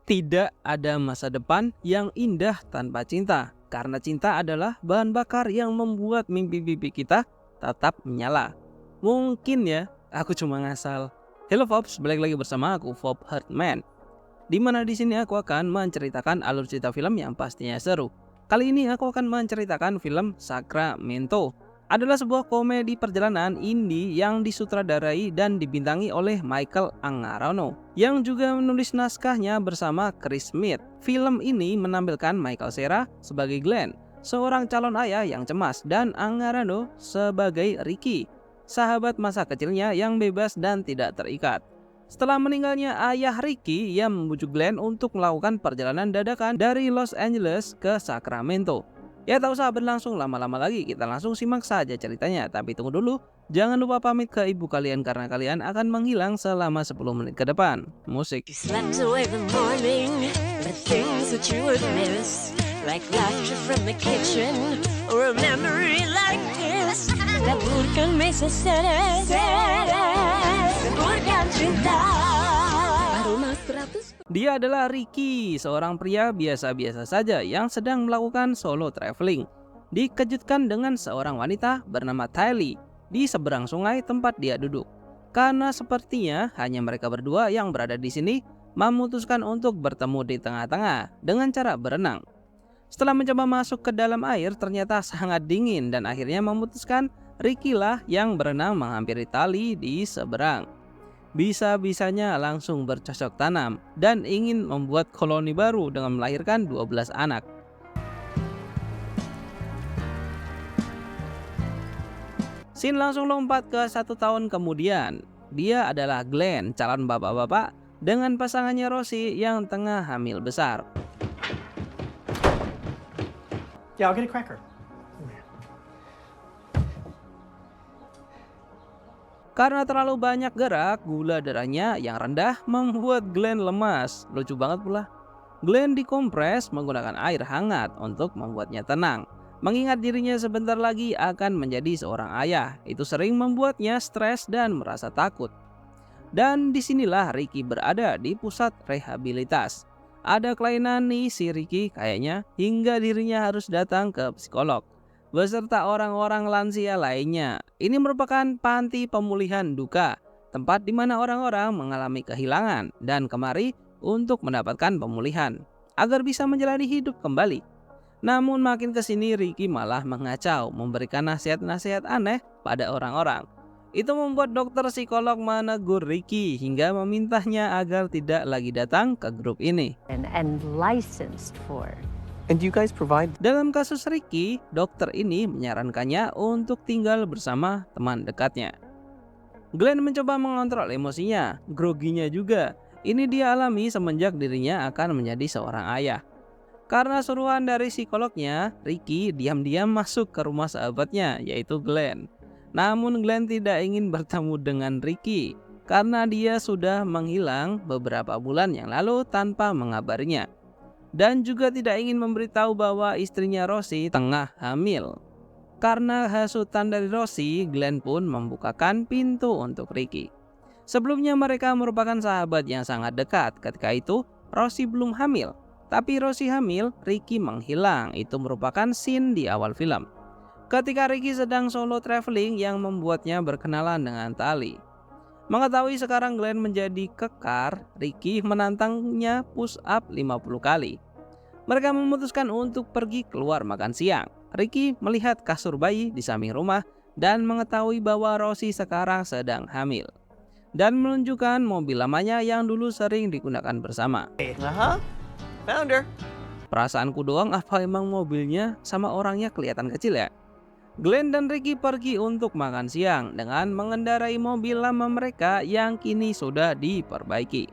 Tidak ada masa depan yang indah tanpa cinta, karena cinta adalah bahan bakar yang membuat mimpi-mimpi kita tetap menyala. Mungkin ya, aku cuma ngasal. Hello Fobs, balik lagi bersama aku Fob Hartman. Dimana di sini aku akan menceritakan alur cerita film yang pastinya seru. Kali ini aku akan menceritakan film Sacramento. Adalah sebuah komedi perjalanan indie yang disutradarai dan dibintangi oleh Michael Angarano yang juga menulis naskahnya bersama Chris Smith. Film ini menampilkan Michael Cera sebagai Glenn, seorang calon ayah yang cemas, dan Angarano sebagai Ricky, sahabat masa kecilnya yang bebas dan tidak terikat. Setelah meninggalnya ayah Ricky, ia membujuk Glenn untuk melakukan perjalanan dadakan dari Los Angeles ke Sacramento. Ya, tak usah berlangsung lama-lama lagi, kita langsung simak saja ceritanya. Tapi tunggu dulu, jangan lupa pamit ke ibu kalian karena kalian akan menghilang selama 10 menit ke depan. Musik. You slept away the morning, the things that you would miss, like laughter from the kitchen, or a memory like this, that mesa bukan cinta. Rumah 100. Dia adalah Ricky, seorang pria biasa-biasa saja yang sedang melakukan solo traveling. Dikejutkan dengan seorang wanita bernama Tylee di seberang sungai tempat dia duduk. Karena sepertinya hanya mereka berdua yang berada di sini, memutuskan untuk bertemu di tengah-tengah dengan cara berenang. Setelah mencoba masuk ke dalam air, ternyata sangat dingin dan akhirnya memutuskan Ricky lah yang berenang menghampiri Tylee di seberang. Bisa-bisanya langsung bercocok tanam dan ingin membuat koloni baru dengan melahirkan 12 anak. Scene langsung lompat ke 1 tahun kemudian. Dia adalah Glenn, calon bapak-bapak, dengan pasangannya Rosie yang tengah hamil besar. Yeah, I'll get a cracker. Karena terlalu banyak gerak, gula darahnya yang rendah membuat Glenn lemas. Lucu banget pula. Glenn dikompres menggunakan air hangat untuk membuatnya tenang. Mengingat dirinya sebentar lagi akan menjadi seorang ayah, itu sering membuatnya stres dan merasa takut. Dan disinilah Ricky berada di pusat rehabilitas. Ada kelainan nih si Ricky kayaknya, hingga dirinya harus datang ke psikolog beserta orang-orang lansia lainnya. Ini merupakan panti pemulihan duka, tempat di mana orang-orang mengalami kehilangan dan kemari untuk mendapatkan pemulihan agar bisa menjalani hidup kembali. Namun makin kesini Ricky malah mengacau, memberikan nasihat-nasihat aneh pada orang-orang. Itu membuat dokter psikolog menegur Ricky hingga memintanya agar tidak lagi datang ke grup ini. And licensed for. And do you guys provide? Dalam kasus Ricky, dokter ini menyarankannya untuk tinggal bersama teman dekatnya. Glenn mencoba mengontrol emosinya, groginya juga. Ini dia alami semenjak dirinya akan menjadi seorang ayah. Karena suruhan dari psikolognya, Ricky diam-diam masuk ke rumah sahabatnya, yaitu Glenn. Namun Glenn tidak ingin bertemu dengan Ricky, karena dia sudah menghilang beberapa bulan yang lalu tanpa mengabarinya. Dan juga tidak ingin memberitahu bahwa istrinya Rosie tengah hamil. Karena hasutan dari Rosie, Glenn pun membukakan pintu untuk Ricky. Sebelumnya mereka merupakan sahabat yang sangat dekat. Ketika itu Rosie belum hamil, tapi Rosie hamil, Ricky menghilang. Itu merupakan scene di awal film, ketika Ricky sedang solo traveling yang membuatnya berkenalan dengan Tylee. Mengetahui sekarang Glenn menjadi kekar, Ricky menantangnya push up 50 kali. Mereka memutuskan untuk pergi keluar makan siang. Ricky melihat kasur bayi di samping rumah dan mengetahui bahwa Rosie sekarang sedang hamil. Dan menunjukkan mobil lamanya yang dulu sering digunakan bersama. Found her. Perasaanku doang apa emang mobilnya sama orangnya kelihatan kecil ya? Glenn dan Ricky pergi untuk makan siang dengan mengendarai mobil lama mereka yang kini sudah diperbaiki.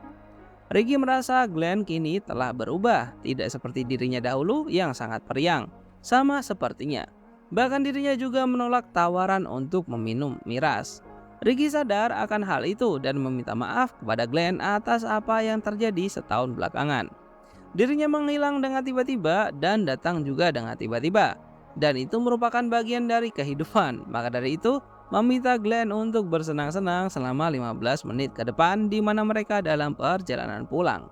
Ricky merasa Glenn kini telah berubah, tidak seperti dirinya dahulu yang sangat periang, sama sepertinya. Bahkan dirinya juga menolak tawaran untuk meminum miras. Ricky sadar akan hal itu dan meminta maaf kepada Glenn atas apa yang terjadi setahun belakangan. Dirinya menghilang dengan tiba-tiba dan datang juga dengan tiba-tiba. Dan itu merupakan bagian dari kehidupan. Maka dari itu, meminta Glenn untuk bersenang-senang selama 15 menit ke depan di mana mereka dalam perjalanan pulang.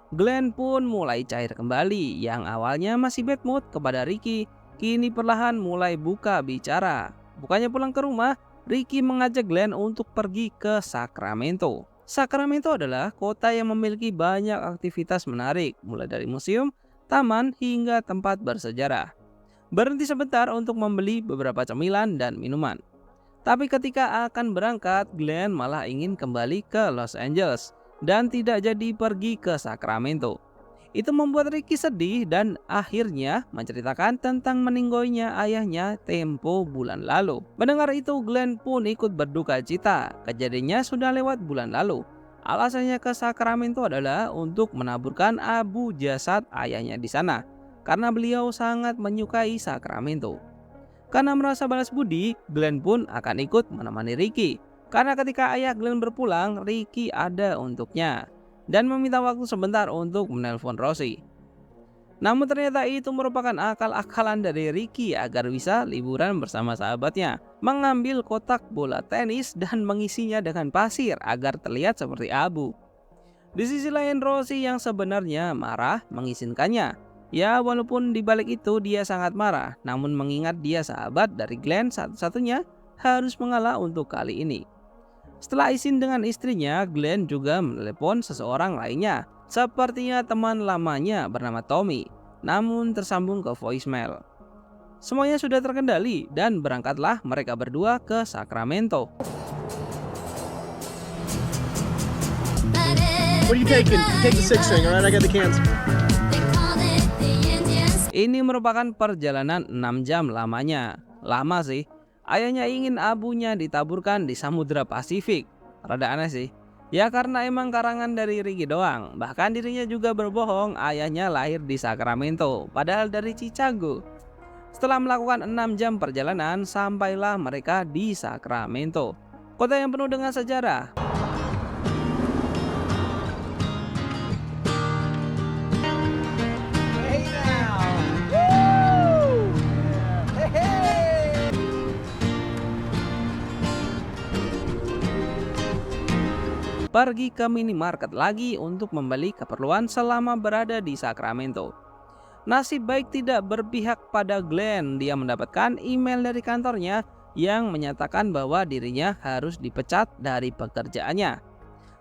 Glenn pun mulai cair kembali, yang awalnya masih bad mood kepada Ricky, kini perlahan mulai buka bicara. Bukannya pulang ke rumah, Ricky mengajak Glenn untuk pergi ke Sacramento. Sacramento adalah kota yang memiliki banyak aktivitas menarik, mulai dari museum, taman, hingga tempat bersejarah. Berhenti sebentar untuk membeli beberapa cemilan dan minuman. Tapi ketika akan berangkat, Glenn malah ingin kembali ke Los Angeles dan tidak jadi pergi ke Sacramento. Itu membuat Ricky sedih dan akhirnya menceritakan tentang meninggalnya ayahnya tempo bulan lalu. Mendengar itu, Glenn pun ikut berduka cita. Kejadiannya sudah lewat bulan lalu. Alasannya ke Sacramento adalah untuk menaburkan abu jasad ayahnya di sana, karena beliau sangat menyukai Sacramento. Karena merasa balas budi, Glenn pun akan ikut menemani Ricky. Karena ketika ayah Glenn berpulang, Ricky ada untuknya dan meminta waktu sebentar untuk menelpon Rosie. Namun ternyata itu merupakan akal-akalan dari Ricky agar bisa liburan bersama sahabatnya, mengambil kotak bola tenis dan mengisinya dengan pasir agar terlihat seperti abu. Di sisi lain, Rosie yang sebenarnya marah mengizinkannya. Ya, walaupun di balik itu dia sangat marah, namun mengingat dia sahabat dari Glenn satu-satunya, harus mengalah untuk kali ini. Setelah izin dengan istrinya, Glenn juga menelepon seseorang lainnya, sepertinya teman lamanya bernama Tommy, namun tersambung ke voicemail. Semuanya sudah terkendali dan berangkatlah mereka berdua ke Sacramento. What are you taking? Take the 6-string, alright? I got the cans. Ini merupakan perjalanan 6 jam lamanya. Lama sih. Ayahnya ingin abunya ditaburkan di Samudra Pasifik. Rada aneh sih. Ya karena emang karangan dari Ricky doang. Bahkan dirinya juga berbohong ayahnya lahir di Sacramento, padahal dari Chicago. Setelah melakukan 6 jam perjalanan, sampailah mereka di Sacramento, kota yang penuh dengan sejarah. Pergi ke minimarket lagi untuk membeli keperluan selama berada di Sacramento. Nasib baik tidak berpihak pada Glenn. Dia mendapatkan email dari kantornya yang menyatakan bahwa dirinya harus dipecat dari pekerjaannya.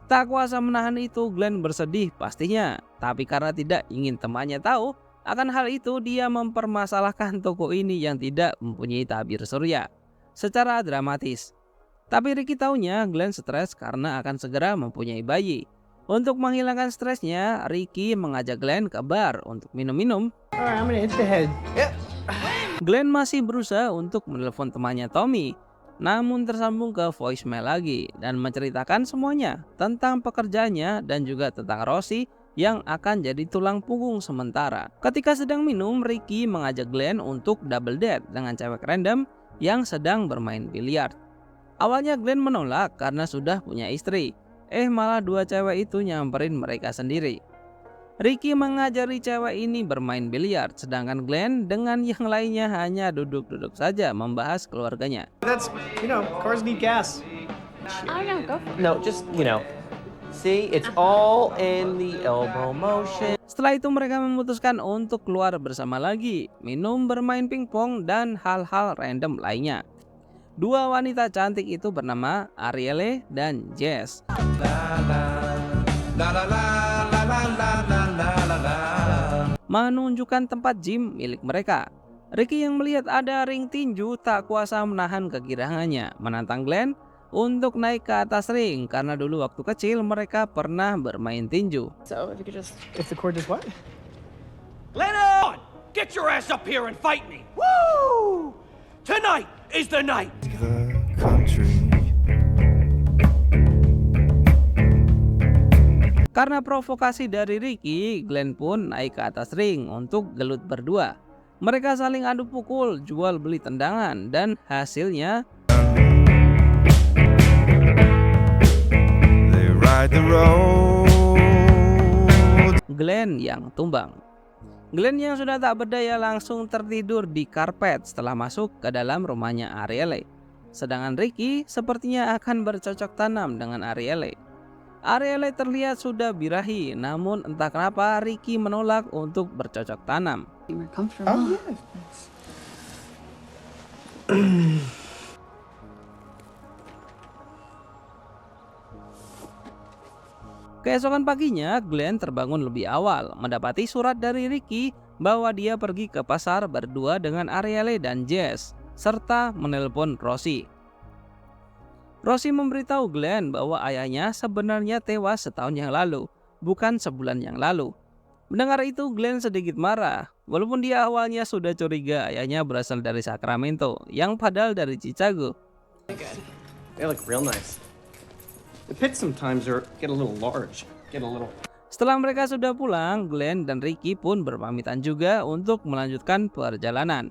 Tak kuasa menahan itu, Glenn bersedih pastinya. Tapi karena tidak ingin temannya tahu akan hal itu, dia mempermasalahkan toko ini yang tidak mempunyai tabir surya secara dramatis. Tapi Ricky taunya Glenn stres karena akan segera mempunyai bayi. Untuk menghilangkan stresnya, Ricky mengajak Glenn ke bar untuk minum-minum. Alright, I'm gonna hit the head. Yep. Glenn masih berusaha untuk menelpon temannya Tommy, namun tersambung ke voicemail lagi dan menceritakan semuanya tentang pekerjaannya dan juga tentang Rosie yang akan jadi tulang punggung sementara. Ketika sedang minum, Ricky mengajak Glenn untuk double date dengan cewek random yang sedang bermain biliar. Awalnya Glenn menolak karena sudah punya istri. Malah dua cewek itu nyamperin mereka sendiri. Ricky mengajari cewek ini bermain biliar, sedangkan Glenn dengan yang lainnya hanya duduk-duduk saja membahas keluarganya. That's, cars need gas. I don't go for No, just, see, it's all in the elbow motion. Setelah itu mereka memutuskan untuk keluar bersama lagi, minum, bermain pingpong, dan hal-hal random lainnya. Dua wanita cantik itu bernama Arielle dan Jess. Menunjukkan tempat gym milik mereka. Ricky yang melihat ada ring tinju tak kuasa menahan kegirangannya, menantang Glenn untuk naik ke atas ring karena dulu waktu kecil mereka pernah bermain tinju. So if you could just If the cord does what? Lennon! Get your ass up here and fight me! Woo! Tonight is the night! Karena provokasi dari Ricky, Glenn pun naik ke atas ring untuk gelut berdua. Mereka saling adu pukul, jual beli tendangan, dan hasilnya Glenn yang tumbang. Glenn yang sudah tak berdaya langsung tertidur di karpet setelah masuk ke dalam rumahnya Arielle. Sedangkan Ricky sepertinya akan bercocok tanam dengan Arielle. Arielle terlihat sudah birahi, namun entah kenapa Ricky menolak untuk bercocok tanam. More comfortable. Keesokan paginya, Glenn terbangun lebih awal, mendapati surat dari Ricky bahwa dia pergi ke pasar berdua dengan Arielle dan Jess, serta menelpon Rosie. Rosie memberitahu Glenn bahwa ayahnya sebenarnya tewas setahun yang lalu, bukan sebulan yang lalu. Mendengar itu, Glenn sedikit marah, walaupun dia awalnya sudah curiga ayahnya berasal dari Sacramento, yang padahal dari Chicago. They look real nice. The pits sometimes get a little large. Setelah mereka sudah pulang, Glenn dan Ricky pun berpamitan juga untuk melanjutkan perjalanan.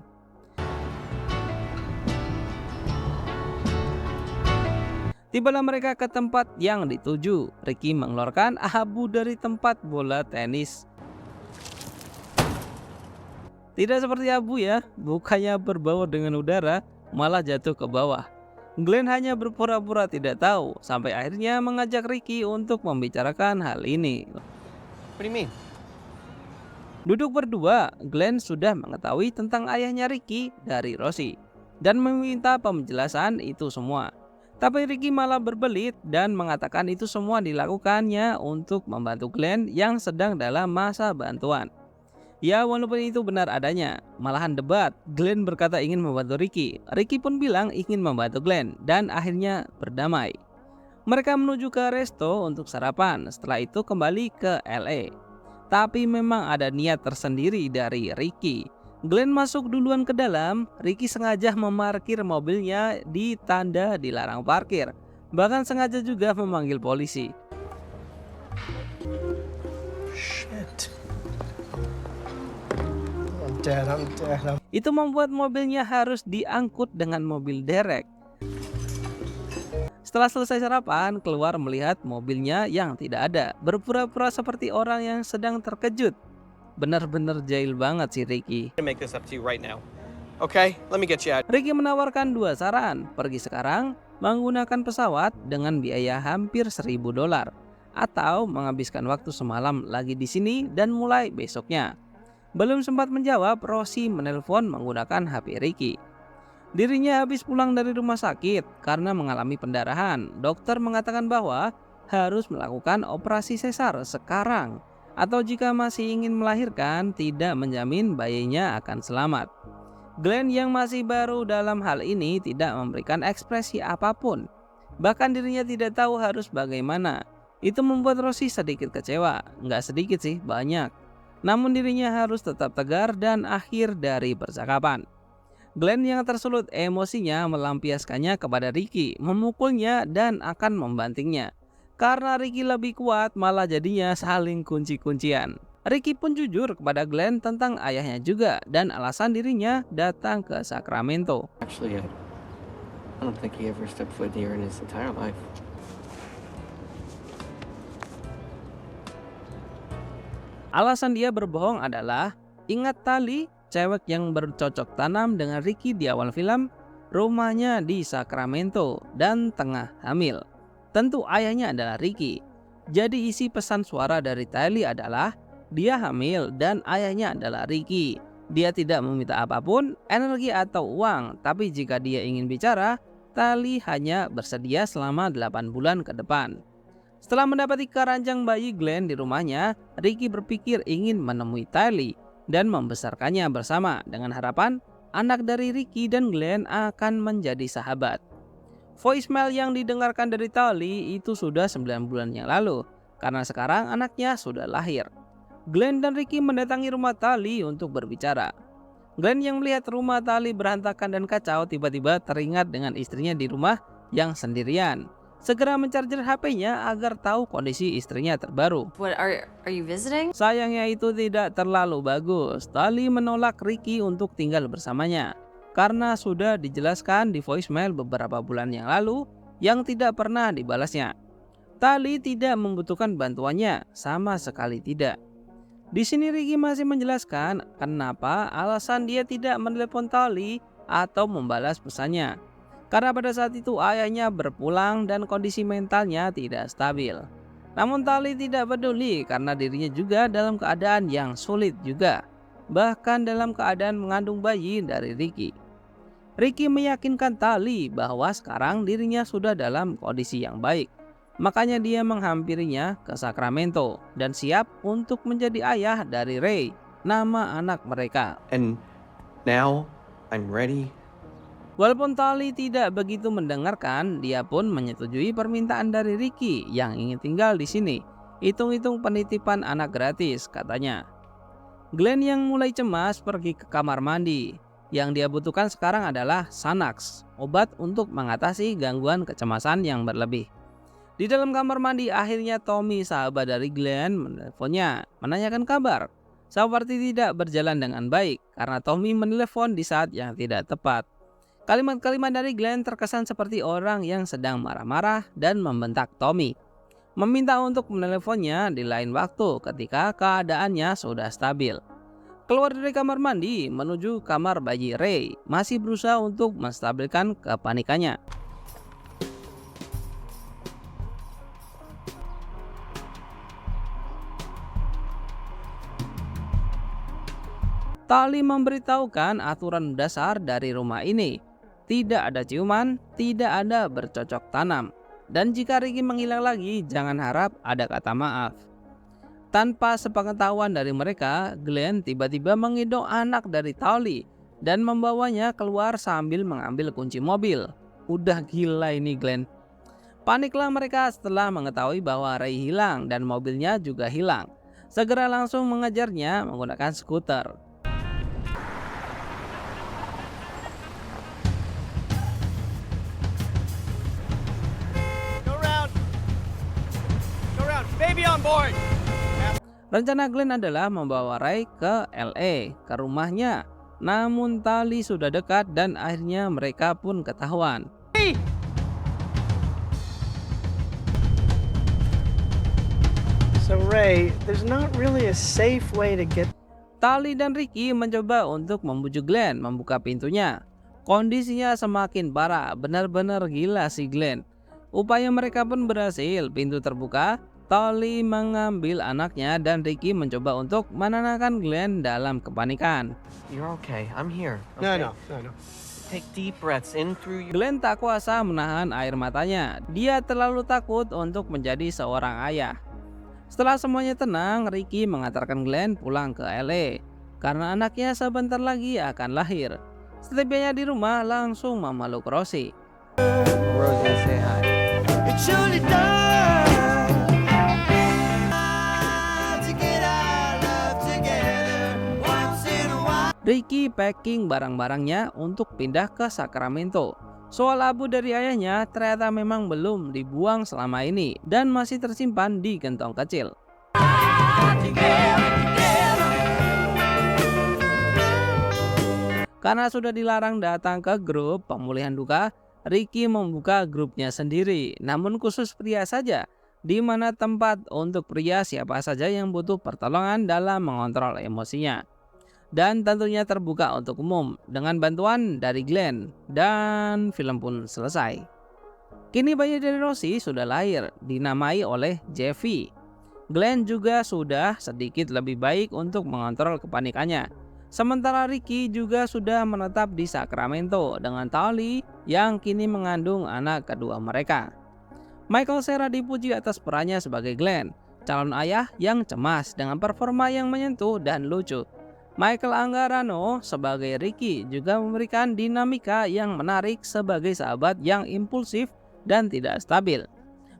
Tibalah mereka ke tempat yang dituju. Ricky mengeluarkan abu dari tempat bola tenis. Tidak seperti abu ya, bukannya berbau dengan udara, malah jatuh ke bawah. Glenn hanya berpura-pura tidak tahu, sampai akhirnya mengajak Ricky untuk membicarakan hal ini. What do you mean? Duduk berdua, Glenn sudah mengetahui tentang ayahnya Ricky dari Rosie dan meminta penjelasan itu semua. Tapi Ricky malah berbelit dan mengatakan itu semua dilakukannya untuk membantu Glenn yang sedang dalam masa bantuan. Ya, walaupun itu benar adanya, malahan debat. Glenn berkata ingin membantu Ricky. Ricky pun bilang ingin membantu Glenn dan akhirnya berdamai. Mereka menuju ke resto untuk sarapan, setelah itu kembali ke LA. Tapi memang ada niat tersendiri dari Ricky. Glenn masuk duluan ke dalam, Ricky sengaja memarkir mobilnya di tanda dilarang parkir. Bahkan sengaja juga memanggil polisi. Shit. I'm dead. Itu membuat mobilnya harus diangkut dengan mobil derek. Setelah selesai sarapan, keluar melihat mobilnya yang tidak ada, berpura-pura seperti orang yang sedang terkejut. Benar-benar jahil banget sih Ricky. I'm gonna make this up to you right now. Okay, let me get you out. Ricky menawarkan dua saran, pergi sekarang, menggunakan pesawat dengan biaya hampir $1.000, atau menghabiskan waktu semalam lagi di sini dan mulai besoknya. Belum sempat menjawab, Rosie menelpon menggunakan HP Ricky. Dirinya habis pulang dari rumah sakit karena mengalami pendarahan. Dokter mengatakan bahwa harus melakukan operasi sesar sekarang, atau jika masih ingin melahirkan tidak menjamin bayinya akan selamat. Glenn yang masih baru dalam hal ini tidak memberikan ekspresi apapun. Bahkan dirinya tidak tahu harus bagaimana. Itu membuat Rosie sedikit kecewa. Nggak sedikit sih, banyak. Namun dirinya harus tetap tegar dan akhir dari percakapan. Glenn yang tersulut emosinya melampiaskannya kepada Ricky, memukulnya dan akan membantingnya. Karena Ricky lebih kuat, malah jadinya saling kunci-kuncian. Ricky pun jujur kepada Glenn tentang ayahnya juga dan alasan dirinya datang ke Sacramento. Actually, I don't think he ever stepped foot here in his entire life. Alasan dia berbohong adalah, ingat Tali, cewek yang bercocok tanam dengan Ricky di awal film, rumahnya di Sacramento dan tengah hamil. Tentu ayahnya adalah Ricky. Jadi isi pesan suara dari Tali adalah, dia hamil dan ayahnya adalah Ricky. Dia tidak meminta apapun, energi atau uang, tapi jika dia ingin bicara, Tali hanya bersedia selama 8 bulan ke depan. Setelah mendapati keranjang bayi Glenn di rumahnya, Ricky berpikir ingin menemui Tali dan membesarkannya bersama dengan harapan anak dari Ricky dan Glenn akan menjadi sahabat. Voicemail yang didengarkan dari Tali itu sudah 9 bulan yang lalu, karena sekarang anaknya sudah lahir. Glenn dan Ricky mendatangi rumah Tali untuk berbicara. Glenn yang melihat rumah Tali berantakan dan kacau tiba-tiba teringat dengan istrinya di rumah yang sendirian. Segera mencarger HP-nya agar tahu kondisi istrinya terbaru. What are you visiting? Sayangnya itu tidak terlalu bagus. Tali menolak Ricky untuk tinggal bersamanya karena sudah dijelaskan di voicemail beberapa bulan yang lalu yang tidak pernah dibalasnya. Tali tidak membutuhkan bantuannya, sama sekali tidak. Di sini Ricky masih menjelaskan kenapa alasan dia tidak menelepon Tali atau membalas pesannya. Karena pada saat itu ayahnya berpulang dan kondisi mentalnya tidak stabil. Namun Tali tidak peduli karena dirinya juga dalam keadaan yang sulit juga, bahkan dalam keadaan mengandung bayi dari Ricky. Ricky meyakinkan Tali bahwa sekarang dirinya sudah dalam kondisi yang baik. Makanya dia menghampirinya ke Sacramento dan siap untuk menjadi ayah dari Ray, nama anak mereka. And now I'm ready. Walaupun Tali tidak begitu mendengarkan, dia pun menyetujui permintaan dari Ricky yang ingin tinggal di sini. Hitung-hitung penitipan anak gratis, katanya. Glenn yang mulai cemas pergi ke kamar mandi. Yang dia butuhkan sekarang adalah Xanax, obat untuk mengatasi gangguan kecemasan yang berlebih. Di dalam kamar mandi akhirnya Tommy, sahabat dari Glenn, menelponnya, menanyakan kabar. Seperti tidak berjalan dengan baik karena Tommy menelepon di saat yang tidak tepat. Kalimat-kalimat dari Glenn terkesan seperti orang yang sedang marah-marah dan membentak Tommy. Meminta untuk meneleponnya di lain waktu ketika keadaannya sudah stabil. Keluar dari kamar mandi menuju kamar bayi Ray, masih berusaha untuk menstabilkan kepanikannya. Tali memberitahukan aturan dasar dari rumah ini. Tidak ada ciuman, tidak ada bercocok tanam. Dan jika Ricky menghilang lagi, jangan harap ada kata maaf. Tanpa sepengetahuan dari mereka, Glenn tiba-tiba menggendong anak dari Tali dan membawanya keluar sambil mengambil kunci mobil. Udah gila ini Glenn. Paniklah mereka setelah mengetahui bahwa Ray hilang dan mobilnya juga hilang. Segera langsung mengejarnya menggunakan skuter. Baby on board! Rencana Glenn adalah membawa Ray ke LA, ke rumahnya. Namun Tali sudah dekat dan akhirnya mereka pun ketahuan. So Ray, there's not really a safe way to get. Tali dan Ricky mencoba untuk membujuk Glenn membuka pintunya. Kondisinya semakin parah, benar-benar gila si Glenn. Upaya mereka pun berhasil, pintu terbuka. Tali mengambil anaknya dan Ricky mencoba untuk menenangkan Glenn dalam kepanikan. You're okay. I'm here. No, okay? no. Take deep breaths in through your... Glenn tak kuasa menahan air matanya. Dia terlalu takut untuk menjadi seorang ayah. Setelah semuanya tenang, Ricky mengantarkan Glenn pulang ke LA karena anaknya sebentar lagi akan lahir. Setibanya di rumah langsung memeluk Rosie. Rosie, say hi. Ricky packing barang-barangnya untuk pindah ke Sacramento. Soal abu dari ayahnya ternyata memang belum dibuang selama ini dan masih tersimpan di gentong kecil. Karena sudah dilarang datang ke grup pemulihan duka, Ricky membuka grupnya sendiri, namun khusus pria saja, di mana tempat untuk pria siapa saja yang butuh pertolongan dalam mengontrol emosinya. Dan tentunya terbuka untuk umum dengan bantuan dari Glenn, dan film pun selesai. Kini bayi dari Rosie sudah lahir, dinamai oleh Jeffy. Glenn juga sudah sedikit lebih baik untuk mengontrol kepanikannya. Sementara Ricky juga sudah menetap di Sacramento dengan Tali yang kini mengandung anak kedua mereka. Michael Cera dipuji atas perannya sebagai Glenn, calon ayah yang cemas dengan performa yang menyentuh dan lucu. Michael Angarano sebagai Ricky juga memberikan dinamika yang menarik sebagai sahabat yang impulsif dan tidak stabil.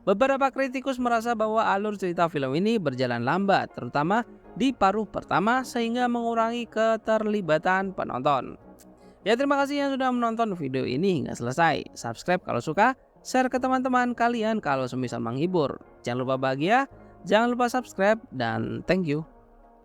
Beberapa kritikus merasa bahwa alur cerita film ini berjalan lambat, terutama di paruh pertama sehingga mengurangi keterlibatan penonton. Ya, terima kasih yang sudah menonton video ini hingga selesai. Subscribe kalau suka, share ke teman-teman kalian kalau semisal menghibur. Jangan lupa bahagia, jangan lupa subscribe, dan thank you.